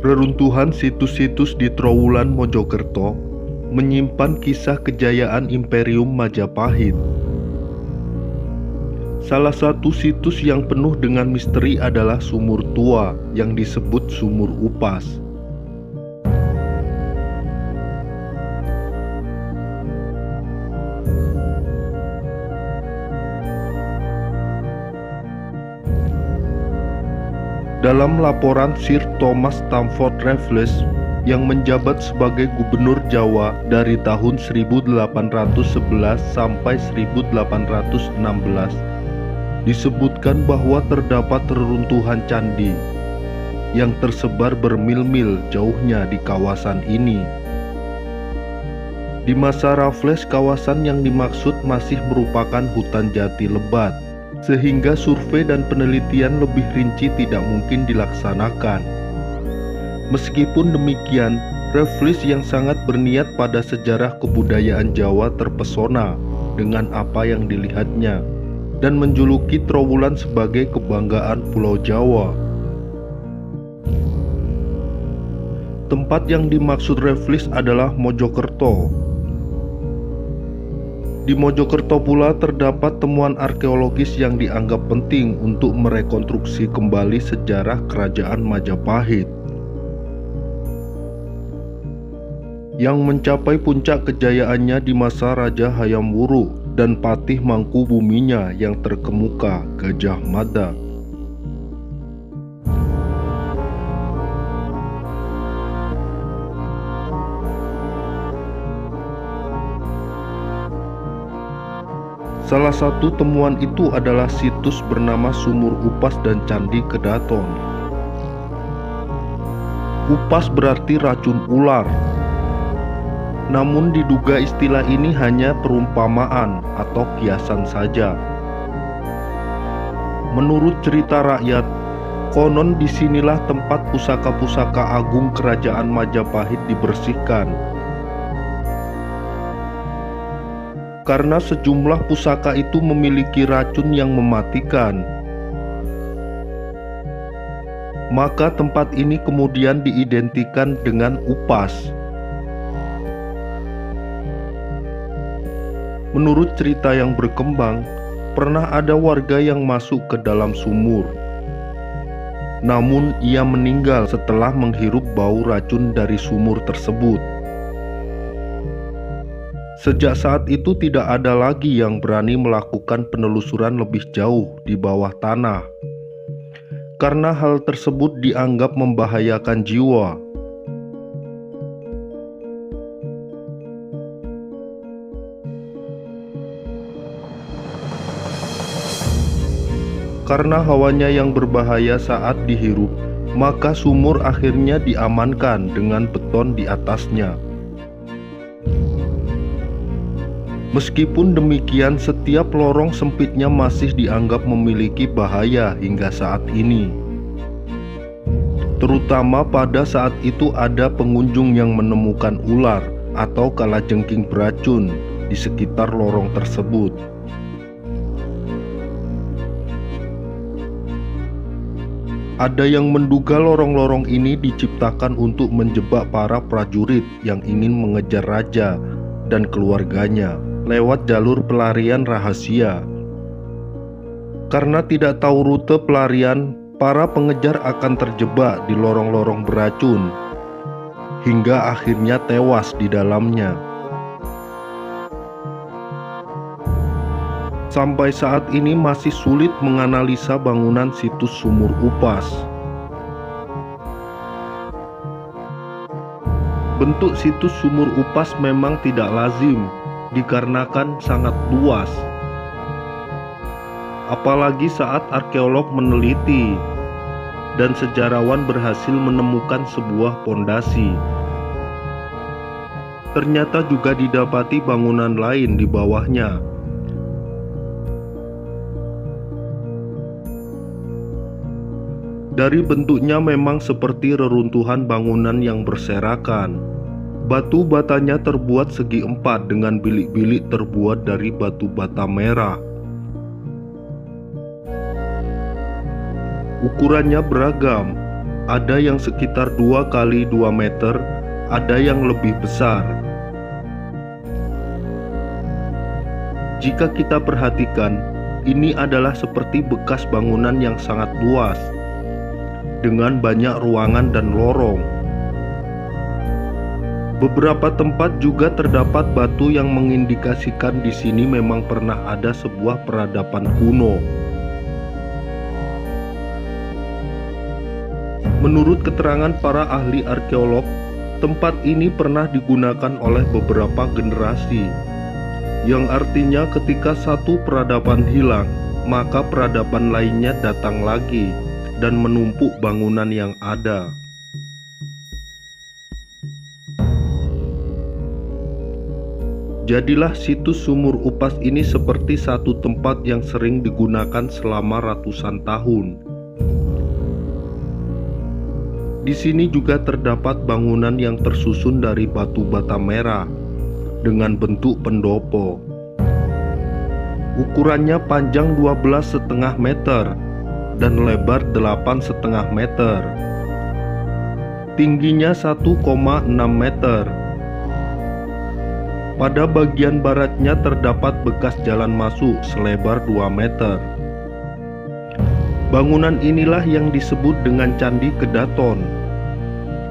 Reruntuhan situs-situs di Trowulan Mojokerto menyimpan kisah kejayaan Imperium Majapahit. Salah satu situs yang penuh dengan misteri adalah Sumur Tua yang disebut Sumur Upas. Dalam laporan Sir Thomas Stamford Raffles yang menjabat sebagai Gubernur Jawa dari tahun 1811 sampai 1816, disebutkan bahwa terdapat reruntuhan candi yang tersebar bermil-mil jauhnya di kawasan ini. Di masa Raffles, kawasan yang dimaksud masih merupakan hutan jati lebat, sehingga survei dan penelitian lebih rinci tidak mungkin dilaksanakan. Meskipun demikian, Raffles yang sangat berniat pada sejarah kebudayaan Jawa terpesona dengan apa yang dilihatnya dan menjuluki Trowulan sebagai kebanggaan Pulau Jawa. Tempat yang dimaksud Raffles adalah Mojokerto. Di Mojokerto pula terdapat temuan arkeologis yang dianggap penting untuk merekonstruksi kembali sejarah Kerajaan Majapahit, yang mencapai puncak kejayaannya di masa Raja Hayam Wuruk dan Patih Mangkubuminya yang terkemuka, Gajah Mada. Salah satu temuan itu adalah situs bernama Sumur Upas dan Candi Kedaton. Upas berarti racun ular. Namun diduga istilah ini hanya perumpamaan atau kiasan saja. Menurut cerita rakyat, konon disinilah tempat pusaka-pusaka agung Kerajaan Majapahit dibersihkan, karena sejumlah pusaka itu memiliki racun yang mematikan. Maka tempat ini kemudian diidentikan dengan Upas. Menurut cerita yang berkembang, pernah ada warga yang masuk ke dalam sumur. Namun ia meninggal setelah menghirup bau racun dari sumur tersebut. Sejak saat itu tidak ada lagi yang berani melakukan penelusuran lebih jauh di bawah tanah, karena hal tersebut dianggap membahayakan jiwa. Karena hawanya yang berbahaya saat dihirup, maka sumur akhirnya diamankan dengan beton di atasnya. Meskipun demikian, setiap lorong sempitnya masih dianggap memiliki bahaya hingga saat ini. Terutama pada saat itu ada pengunjung yang menemukan ular atau kalajengking beracun di sekitar lorong tersebut. Ada yang menduga lorong-lorong ini diciptakan untuk menjebak para prajurit yang ingin mengejar raja dan keluarganya lewat jalur pelarian rahasia. Karena tidak tahu rute pelarian, para pengejar akan terjebak di lorong-lorong beracun hingga akhirnya tewas di dalamnya. Sampai saat ini masih sulit menganalisa bangunan situs Sumur Upas. Bentuk situs Sumur Upas memang tidak lazim dikarenakan sangat luas. Apalagi saat arkeolog meneliti dan sejarawan berhasil menemukan sebuah pondasi. Ternyata juga didapati bangunan lain di bawahnya. Dari bentuknya memang seperti reruntuhan bangunan yang berserakan. Batu batanya terbuat segi empat dengan bilik-bilik terbuat dari batu bata merah. Ukurannya beragam, Ada yang sekitar 2 kali 2 meter, ada yang lebih besar. Jika kita perhatikan, ini adalah seperti bekas bangunan yang sangat luas, dengan banyak ruangan dan lorong. Beberapa tempat juga terdapat batu yang mengindikasikan di sini memang pernah ada sebuah peradaban kuno. Menurut keterangan para ahli arkeolog, tempat ini pernah digunakan oleh beberapa generasi, yang artinya ketika satu peradaban hilang, maka peradaban lainnya datang lagi dan menumpuk bangunan yang ada. Jadilah situs Sumur Upas ini seperti satu tempat yang sering digunakan selama ratusan tahun. Di sini juga terdapat bangunan yang tersusun dari batu bata merah dengan bentuk pendopo. Ukurannya panjang 12,5 meter dan lebar 8,5 meter. Tingginya 1,6 meter. Pada bagian baratnya terdapat bekas jalan masuk selebar 2 meter. Bangunan inilah yang disebut dengan Candi Kedaton.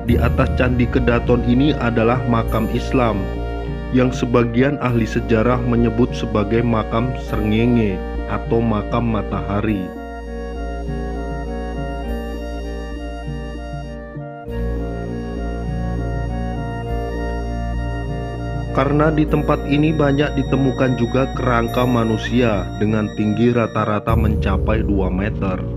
Di atas Candi Kedaton ini adalah makam Islam, yang sebagian ahli sejarah menyebut sebagai makam Srengenge atau makam matahari. Karena di tempat ini banyak ditemukan juga kerangka manusia dengan tinggi rata-rata mencapai 2 meter.